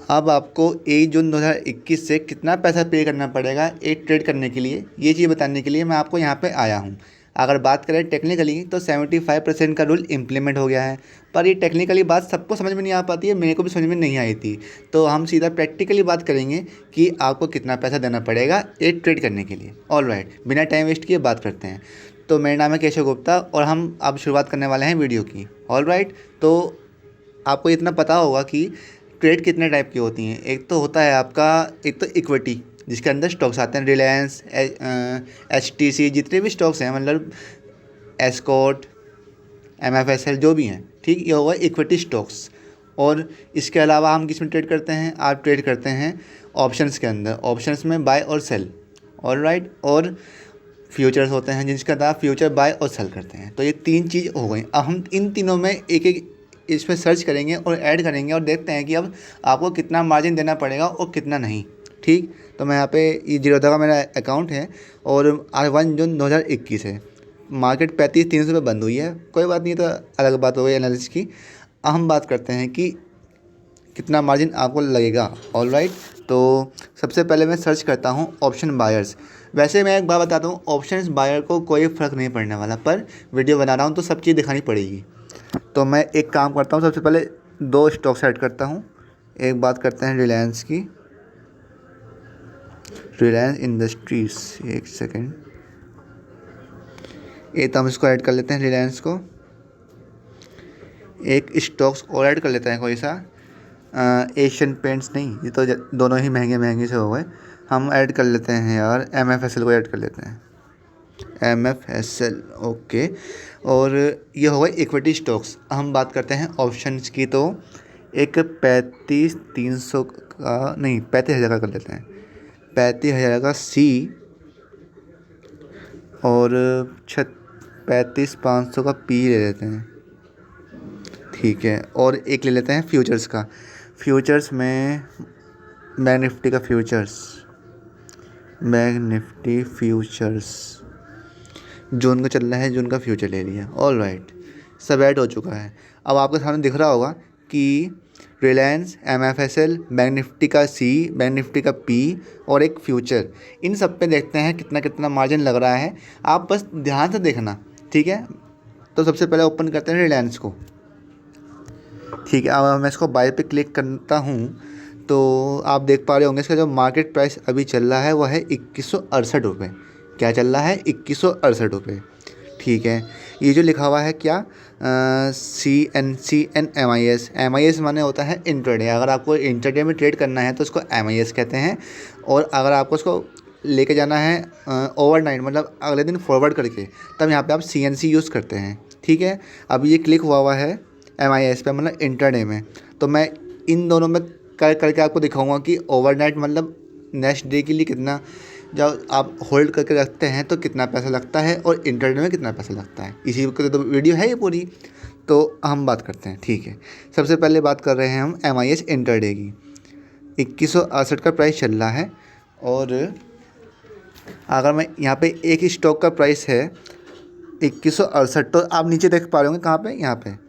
अब आपको 1 जून 2021 से कितना पैसा पे करना पड़ेगा एक ट्रेड करने के लिए, ये चीज़ बताने के लिए मैं आपको यहाँ पे आया हूँ। अगर बात करें टेक्निकली तो 75% का रूल इम्प्लीमेंट हो गया है, पर ये टेक्निकली बात सबको समझ में नहीं आ पाती है, मेरे को भी समझ में नहीं आई थी। तो हम सीधा प्रैक्टिकली बात करेंगे कि आपको कितना पैसा देना पड़ेगा एक ट्रेड करने के लिए। ऑल राइट, बिना टाइम वेस्ट किए बात करते हैं। तो मेरा नाम है केशव गुप्ता और हम अब शुरुआत करने वाले हैं वीडियो की। ऑल राइट, तो आपको इतना पता होगा कि ट्रेड कितने टाइप की होती हैं। एक तो होता है आपका, एक तो इक्विटी जिसके अंदर स्टॉक्स आते हैं, रिलायंस, HTC, जितने भी स्टॉक्स हैं, मतलब एस्कॉर्ट, MFSL, जो भी हैं, ठीक, ये होगा इक्विटी स्टॉक्स। और इसके अलावा हम किस में ट्रेड करते हैं, आप ट्रेड करते हैं ऑप्शंस के अंदर, ऑप्शंस में बाय और सेल। ऑल राइट, और फ्यूचर्स होते हैं जिसका आप फ्यूचर बाय और सेल करते हैं। तो ये 3 चीज़ हो गई। अब हम इन तीनों में एक एक इसमें सर्च करेंगे और ऐड करेंगे और देखते हैं कि अब आपको कितना मार्जिन देना पड़ेगा और कितना नहीं। ठीक, तो मैं यहाँ पे ये जीरोधा का मेरा अकाउंट है और आज 1 जून 2021 है। मार्केट 35,300 पे बंद हुई है, कोई बात नहीं, तो अलग बात हो गई एनालिसिस की। अब हम बात करते हैं कि कितना मार्जिन आपको लगेगा। ऑल राइट, तो सबसे पहले मैं सर्च करता हूँ ऑप्शन बायर्स। वैसे मैं एक बात बताता हूँ, ऑप्शन बायर को कोई फ़र्क नहीं पड़ने वाला, पर वीडियो बना रहा हूँ तो सब चीज़ दिखानी पड़ेगी। तो मैं एक काम करता हूँ, सबसे पहले 2 स्टॉक सेट करता हूँ। एक बात करते हैं रिलायंस की, रिलायंस इंडस्ट्रीज़। एक सेकेंड, ये तो हम इसको ऐड कर लेते हैं रिलायंस को। एक स्टॉक्स और ऐड कर लेते हैं कोई सा, एशियन पेंट्स नहीं, ये तो दोनों ही महंगे महंगे से हो गए। हम ऐड कर लेते हैं यार, MFSL को ऐड कर लेते हैं, MFSL। ओके, और ये हो गए इक्विटी स्टॉक्स। हम बात करते हैं ऑप्शंस की, तो एक 35,300 का नहीं, 35,000 का कर लेते हैं, 35,000 का C, और 35,500 का P ले लेते हैं। ठीक है, और एक ले लेते हैं फ्यूचर्स का। फ्यूचर्स में बैंक निफ्टी का फ्यूचर्स, बैंक निफ्टी फ्यूचर्स, जून का चल रहा है, जून का फ्यूचर ले लिया। ऑल राइट, सब ऐड हो चुका है। अब आपके सामने दिख रहा होगा कि रिलायंस, MFSL, बैंक निफ्टी का C, बैंक निफ्टी का P और एक फ्यूचर, इन सब पे देखते हैं कितना कितना मार्जिन लग रहा है। आप बस ध्यान से देखना, ठीक है। तो सबसे पहले ओपन करते हैं रिलायंस को। ठीक है, अब मैं इसको बाय पे क्लिक करता हूँ तो आप देख पा रहे होंगे इसका जो मार्केट प्राइस अभी चल रहा है वो है 2168 रुपये। क्या चल रहा है? 2168 रुपये। ठीक है, ये जो लिखा हुआ है क्या, CNCN MIS माने होता है इंट्राडे। अगर आपको इंट्राडे में ट्रेड करना है तो इसको MIS कहते हैं, और अगर आपको इसको लेके जाना है ओवरनाइट, मतलब अगले दिन फॉरवर्ड करके, तब यहाँ पे आप CNC यूज़ करते हैं। ठीक है, अब ये क्लिक हुआ है MIS पे, मतलब इंट्राडे में। तो मैं इन दोनों में करके आपको दिखाऊंगा कि ओवरनाइट मतलब नेक्स्ट डे के लिए कितना, जब आप होल्ड करके रखते हैं तो कितना पैसा लगता है, और इंट्राडे में कितना पैसा लगता है। इसी के तो वीडियो है ये पूरी, तो हम बात करते हैं। ठीक है, सबसे पहले बात कर रहे हैं हम MIS इंट्राडे की। 2168 का प्राइस चल रहा है, और अगर मैं यहाँ पे एक स्टॉक का प्राइस है 2168, तो आप नीचे देख पा रहे होंगे कहाँ पे, यहाँ पे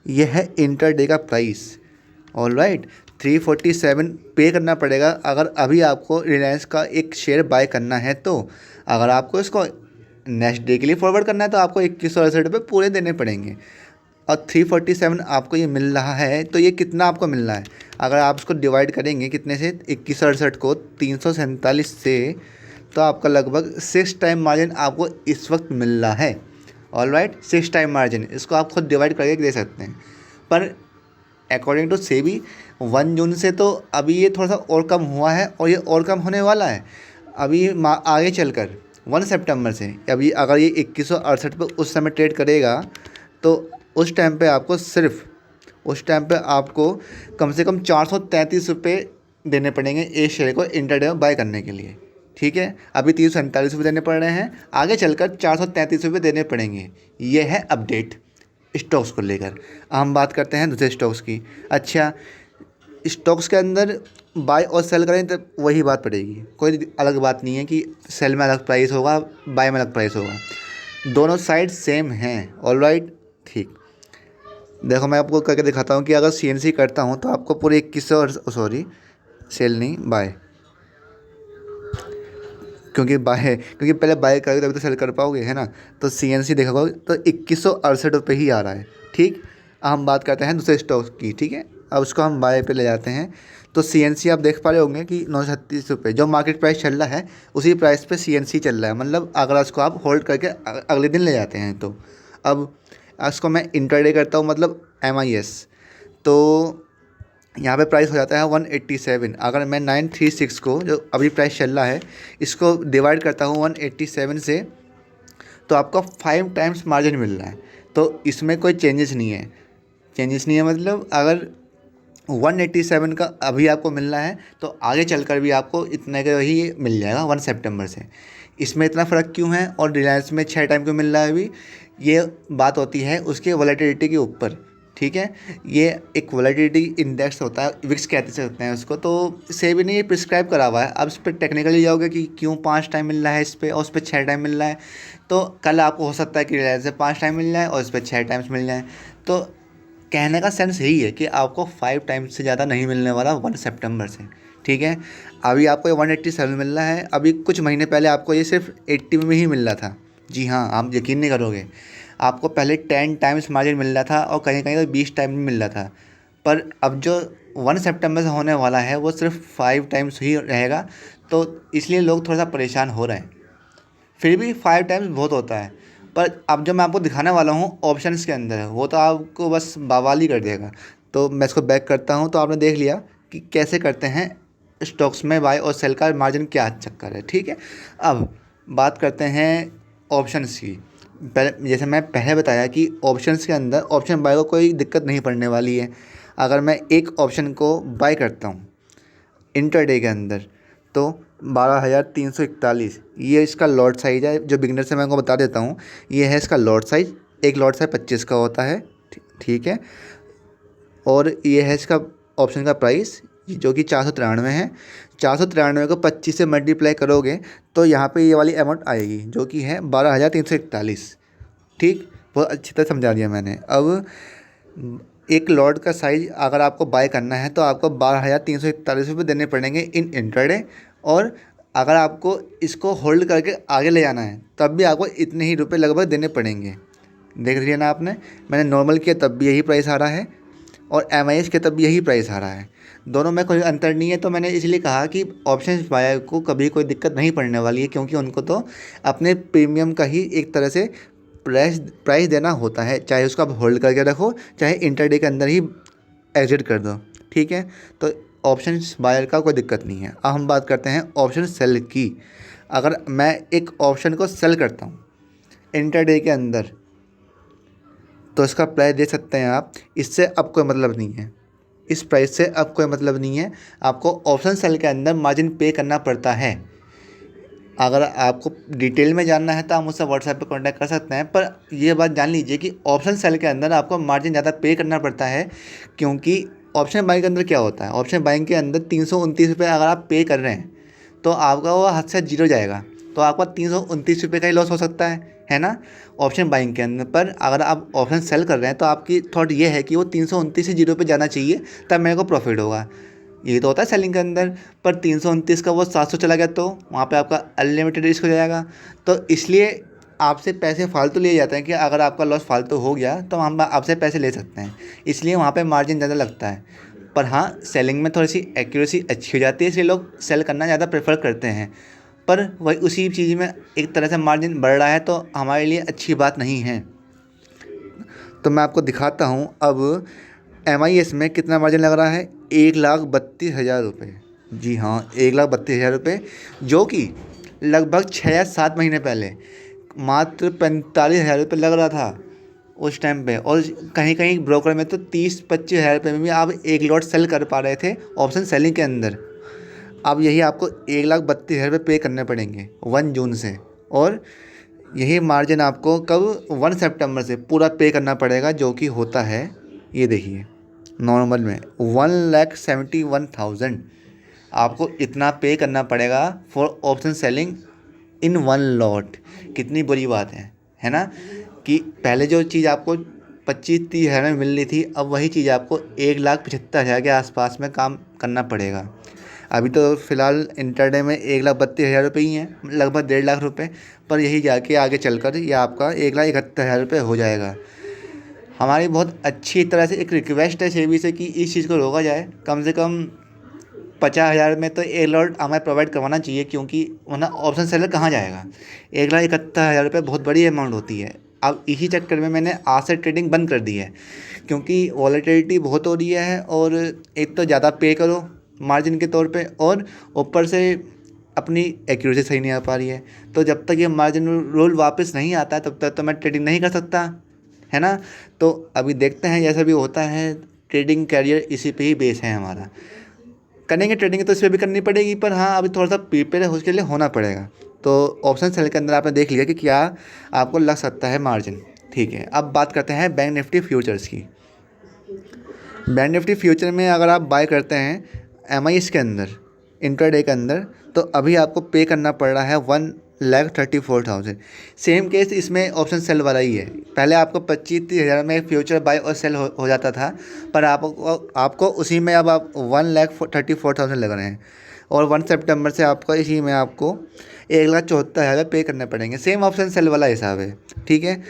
ये है इंटरडे का प्राइस। ऑल राइट, 347 पे करना पड़ेगा अगर अभी आपको रिलायंस का एक शेयर बाय करना है। तो अगर आपको इसको नेक्स्ट डे के लिए फॉरवर्ड करना है तो आपको 2168 रुपये पूरे देने पड़ेंगे, और 347 आपको ये मिल रहा है। तो ये कितना आपको मिल रहा है, अगर आप इसको डिवाइड करेंगे कितने से, 2168 को 347 से, तो आपका लगभग 6 टाइम मार्जिन आपको इस वक्त मिल रहा है। ऑल राइट, 6 टाइम मार्जिन, इसको आप खुद डिवाइड करके दे सकते हैं। पर अकॉर्डिंग टू सेबी 1 जून से तो अभी ये थोड़ा सा और कम हुआ है, और ये और कम होने वाला है अभी आगे चलकर 1 सितंबर से। अभी अगर ये 2168 पे उस समय ट्रेड करेगा तो उस टाइम पे आपको कम से कम 433 रुपये देने पड़ेंगे एक शेयर को इंटरडे में बाय करने के लिए। ठीक है, अभी 347 रुपये देने पड़ रहे हैं, आगे चलकर 433 रुपये देने पड़ेंगे। ये है अपडेट स्टॉक्स को लेकर। हम बात करते हैं दूसरे स्टॉक्स की। अच्छा, स्टॉक्स के अंदर बाय और सेल करें तो वही बात पड़ेगी, कोई अलग बात नहीं है कि सेल में अलग प्राइस होगा, बाय में अलग प्राइस होगा, दोनों साइड सेम हैं। ऑल राइट, ठीक। देखो मैं आपको करके दिखाता हूँ कि अगर CNC करता हूँ तो आपको पूरे 2100 और सॉरी सेल नहीं बाय, क्योंकि पहले बाय करोगे तभी तो सेल कर पाओगे, है ना। तो CNC देखोगे तो 2168 रुपये ही आ रहा है। ठीक, अब हम बात करते हैं दूसरे स्टॉक की। ठीक है, अब उसको हम बाय पे ले जाते हैं। तो CNC आप देख पा रहे होंगे कि 936 रुपये जो मार्केट प्राइस चल रहा है उसी प्राइस पे CNC चल रहा है। मतलब अगर उसको आप होल्ड करके अगले दिन ले जाते हैं तो अब उसको मैं इंटरडे करता हूँ, मतलब MIS। तो यहाँ पे प्राइस हो जाता है 187। अगर मैं 936 को जो अभी प्राइस चल रहा है इसको डिवाइड करता हूँ 187 से, तो आपको 5 टाइम्स मार्जिन मिल रहा है। तो इसमें कोई चेंजेस नहीं है मतलब अगर 187 का अभी आपको मिल रहा है तो आगे चलकर भी आपको इतने का ही मिल जाएगा 1 सितंबर से। इसमें इतना फ़र्क क्यों है और रिलायंस में 6 टाइम क्यों मिल रहा है अभी, ये बात होती है उसके वॉलेटिलिटी के ऊपर। ठीक है, ये एक वॉलेटिलिटी इंडेक्स होता है, विक्स कहते सकते हैं उसको। तो सेबी ने ये प्रिस्क्राइब करा हुआ है। अब इस पर टेक्निकली जाओगे कि क्यों 5 टाइम मिल रहा है इस पर और उस पर 6 टाइम मिल रहा है, तो कल आपको हो सकता है कि रिलायंस से 5 टाइम मिल जाए और इस पर 6 टाइम्स मिल जाए। तो कहने का सेंस यही है कि आपको 5 टाइम्स से ज़्यादा नहीं मिलने वाला 1 सितंबर से। ठीक है, अभी आपको ये 187 मिल रहा है, अभी कुछ महीने पहले आपको ये सिर्फ 80 में ही मिल रहा था। जी हाँ, आप यकीन नहीं करोगे, आपको पहले 10 टाइम्स मार्जिन मिल रहा था और कहीं कहीं तो 20 टाइम भी मिल रहा था। पर अब जो 1 सितंबर से होने वाला है वो सिर्फ 5 टाइम्स ही रहेगा। तो इसलिए लोग थोड़ा सा परेशान हो रहे हैं। फिर भी 5 टाइम्स बहुत होता है। पर अब जो मैं आपको दिखाने वाला हूँ ऑप्शंस के अंदर है वो तो आपको बस बवाल ही कर देगा। तो मैं इसको बैक करता हूँ। तो आपने देख लिया कि कैसे करते हैं स्टॉक्स में बाय और सेल का मार्जिन क्या चक्कर है। ठीक है, अब बात करते हैं ऑप्शंस की। पहले जैसे मैं पहले बताया कि ऑप्शंस के अंदर ऑप्शन बाय को कोई दिक्कत नहीं पड़ने वाली है। अगर मैं एक ऑप्शन को बाय करता हूँ इंटरडे के अंदर तो 12,341 ये इसका लॉट साइज है। जो बिगनर से मैं आपको बता देता हूँ, ये है इसका लॉट साइज। एक लॉट साइज 25 का होता है। ठीक है, और ये है इसका ऑप्शन का प्राइस जो कि 493 है। 493 को 25 से मल्टीप्लाई करोगे तो यहाँ पे ये वाली अमाउंट आएगी जो कि है 12,341। ठीक, बहुत अच्छी तरह समझा दिया मैंने। अब एक लॉट का साइज़ अगर आपको बाय करना है तो आपको 12,341 रुपये देने पड़ेंगे इन इंटरडे। और अगर आपको इसको होल्ड करके आगे ले जाना है तब भी आपको इतने ही रुपए लगभग देने पड़ेंगे। देख लिया ना आपने, मैंने नॉर्मल किया तब भी यही प्राइस आ रहा है और MIS के तब भी यही प्राइस आ रहा है। दोनों में कोई अंतर नहीं है। तो मैंने इसलिए कहा कि ऑप्शन बायर को कभी कोई दिक्कत नहीं पड़ने वाली है, क्योंकि उनको तो अपने प्रीमियम का ही एक तरह से प्राइस प्राइस देना होता है, चाहे उसको आप होल्ड करके रखो चाहे इंटरडे के अंदर ही एग्जिट कर दो। ठीक है, तो ऑप्शन बायर का कोई दिक्कत नहीं है। अब हम बात करते हैं ऑप्शन सेल की। अगर मैं एक ऑप्शन को सेल करता हूँ इंटरडे के अंदर तो इसका प्राइस दे सकते हैं आप। इससे अब कोई मतलब नहीं है, इस प्राइस से अब कोई मतलब नहीं है। आपको ऑप्शन सेल के अंदर मार्जिन पे करना पड़ता है। अगर आपको डिटेल में जानना है तो आप मुझसे व्हाट्सएप पे कांटेक्ट कर सकते हैं। पर यह बात जान लीजिए कि ऑप्शन सेल के अंदर आपको मार्जिन ज़्यादा पे करना पड़ता है, क्योंकि ऑप्शन बाइंग के अंदर क्या होता है, ऑप्शन बाइंग के अंदर 329 रुपये अगर आप पे कर रहे हैं तो आपका वो हाथ से जीरो जाएगा। तो आपका 329 रुपये का ही लॉस हो सकता है ना ऑप्शन बाइंग के अंदर। पर अगर आप ऑप्शन सेल कर रहे हैं तो आपकी थॉट ये है कि वो 329 से जीरो पे जाना चाहिए तब मेरे को प्रॉफिट होगा। ये तो होता है सेलिंग के अंदर। पर 329 का वो 700 चला गया तो वहाँ पे आपका अनलिमिटेड रिस्क हो जाएगा। तो इसलिए आपसे पैसे फालतू लिए जाते हैं कि अगर आपका लॉस फालतू हो गया तो हम आपसे पैसे ले सकते हैं, इसलिए वहाँ पे मार्जिन ज़्यादा लगता है। पर हाँ, सेलिंग में थोड़ी सी एक्यूरेसी अच्छी हो जाती है, इसलिए लोग सेल करना ज़्यादा प्रेफर करते हैं। पर वही उसी चीज़ में एक तरह से मार्जिन बढ़ रहा है तो हमारे लिए अच्छी बात नहीं है। तो मैं आपको दिखाता हूँ अब MIS में कितना मार्जिन लग रहा है। 1,32,000 रुपये। जी हाँ, 1,32,000 रुपये, जो कि लगभग 6 या 7 महीने पहले मात्र 45,000 रुपये लग रहा था उस टाइम पे। और कहीं कहीं ब्रोकर में तो 30-25 हज़ार रुपये में भी आप एक लॉट सेल कर पा रहे थे ऑप्शन सेलिंग के अंदर। अब यही आपको 1,32,000 रुपये पे करने पड़ेंगे 1 जून से। और यही मार्जिन आपको कब 1 सितंबर से पूरा पे करना पड़ेगा, जो कि होता है ये देखिए नॉर्मल में 1,71,000 आपको इतना पे करना पड़ेगा for option selling in 1 lot. कितनी बुरी बात है ना, कि पहले जो चीज़ आपको 25-30 हज़ार में मिल रही थी, अब वही चीज़ आपको 1,75,000 के आसपास में काम करना पड़ेगा। अभी तो फ़िलहाल इंटरडे में 1,32,000 रुपये ही हैं, लगभग 1.5 लाख रुपए, पर यही जाके आगे चलकर ये आपका 1,71,000 रुपये हो जाएगा। हमारी बहुत अच्छी तरह से एक रिक्वेस्ट है सेबी से कि इस चीज़ को रोका जाए। कम से कम 50,000 में तो एक लॉट हमें प्रोवाइड करवाना चाहिए, क्योंकि वरना ऑप्शन सेलर कहाँ जाएगा। 1,71,000 रुपये बहुत बड़ी अमाउंट होती है। अब इसी चक्कर में मैंने आज से ट्रेडिंग बंद कर दी है, क्योंकि वॉलेटिलिटी बहुत हो रही है और एक तो ज़्यादा पे करो मार्जिन के तौर पे, और ऊपर से अपनी एक्यूरेसी सही नहीं आ पा रही है। तो जब तक ये मार्जिन रूल वापस नहीं आता तब तक तो मैं ट्रेडिंग नहीं कर सकता, है ना। तो अभी देखते हैं जैसा भी होता है। ट्रेडिंग कैरियर इसी पे ही बेस है हमारा। करेंगे ट्रेडिंग तो इस पर भी करनी पड़ेगी, पर हाँ अभी थोड़ा सा प्रिपेयर उसके लिए होना पड़ेगा। तो ऑप्शन सेल के अंदर आपने देख लिया कि क्या आपको लग सकता है मार्जिन, ठीक है। अब बात करते हैं बैंक निफ्टी फ्यूचर्स की। बैंक निफ्टी फ्यूचर में अगर आप बाय करते हैं MIS के अंदर इंट्राडे के अंदर, तो अभी आपको पे करना पड़ रहा है 1,34,000। सेम केस इसमें ऑप्शन सेल वाला ही है। पहले आपको 25-30 हज़ार में फ्यूचर बाय और सेल हो जाता था, पर आपको उसी में अब आप 1,34,000 लग रहे हैं, और 1 सितंबर से आपको इसी में आपको 1,74,000 पे करने पड़ेंगे। सेम ऑप्शन सेल वाला हिसाब है, ठीक है।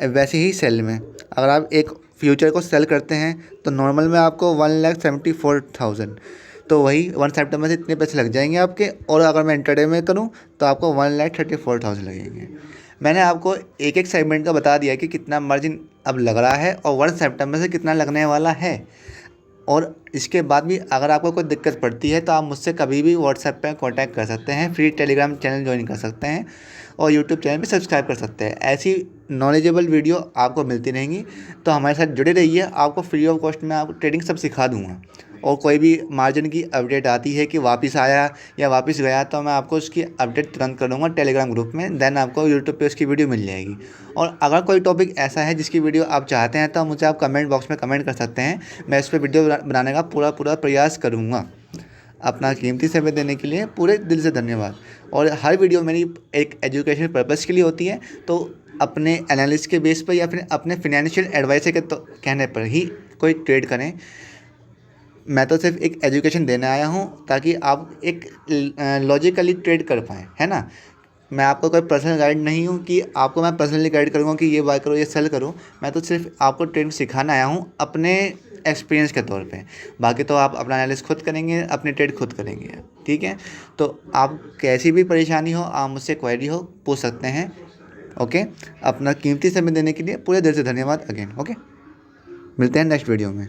वैसे ही सेल में अगर आप एक फ्यूचर को सेल करते हैं तो नॉर्मल में आपको 1,74,000, तो वही 1 सितंबर से इतने पैसे लग जाएंगे आपके। और अगर मैं इंटरडे में करूं तो आपको 1,34,000 लगेंगे। मैंने आपको एक एक सेगमेंट का बता दिया कि कितना मार्जिन अब लग रहा है और 1 सितंबर से कितना लगने वाला है। और इसके बाद भी अगर आपको कोई दिक्कत पड़ती है तो आप मुझसे कभी भी व्हाट्सएप पे कांटेक्ट कर सकते हैं, फ्री टेलीग्राम चैनल ज्वाइन कर सकते हैं और यूट्यूब चैनल पे सब्सक्राइब कर सकते हैं। ऐसी नॉलेजेबल वीडियो आपको मिलती रहेंगी, तो हमारे साथ जुड़े रहिए। आपको फ्री ऑफ कॉस्ट में आपको ट्रेडिंग सब सिखा दूँगा। और कोई भी मार्जिन की अपडेट आती है कि वापस आया या वापस गया, तो मैं आपको उसकी अपडेट तुरंत कर दूँगा टेलीग्राम ग्रुप में। देन आपको यूट्यूब पे उसकी वीडियो मिल जाएगी। और अगर कोई टॉपिक ऐसा है जिसकी वीडियो आप चाहते हैं तो मुझे आप कमेंट बॉक्स में कमेंट कर सकते हैं। मैं इस पर वीडियो बनाने का पूरा प्रयास करूँगा। अपना कीमती समय देने के लिए पूरे दिल से धन्यवाद। और हर वीडियो मेरी एक एजुकेशन पर्पज़ के लिए होती है, तो अपने एनालिस्ट के बेस पर या फिर अपने फिनेंशियल एडवाइजर के कहने पर ही कोई ट्रेड करें। मैं तो सिर्फ एक एजुकेशन देने आया हूँ ताकि आप एक लॉजिकली ट्रेड कर पाएँ, है ना। मैं आपको कोई पर्सनल गाइड नहीं हूँ कि आपको मैं पर्सनली गाइड करूँगा कि ये बाय करो ये सेल करो। मैं तो सिर्फ आपको ट्रेड सिखाना आया हूँ अपने एक्सपीरियंस के तौर पे। बाकी तो आप अपना एनालिसिस खुद करेंगे, अपनी ट्रेड खुद करेंगे, ठीक है। तो आप कैसी भी परेशानी हो आप मुझसे क्वेरी हो पूछ सकते हैं, ओके। अपना कीमती समय देने के लिए पूरे दिल से धन्यवाद अगेन, ओके। मिलते हैं नेक्स्ट वीडियो में।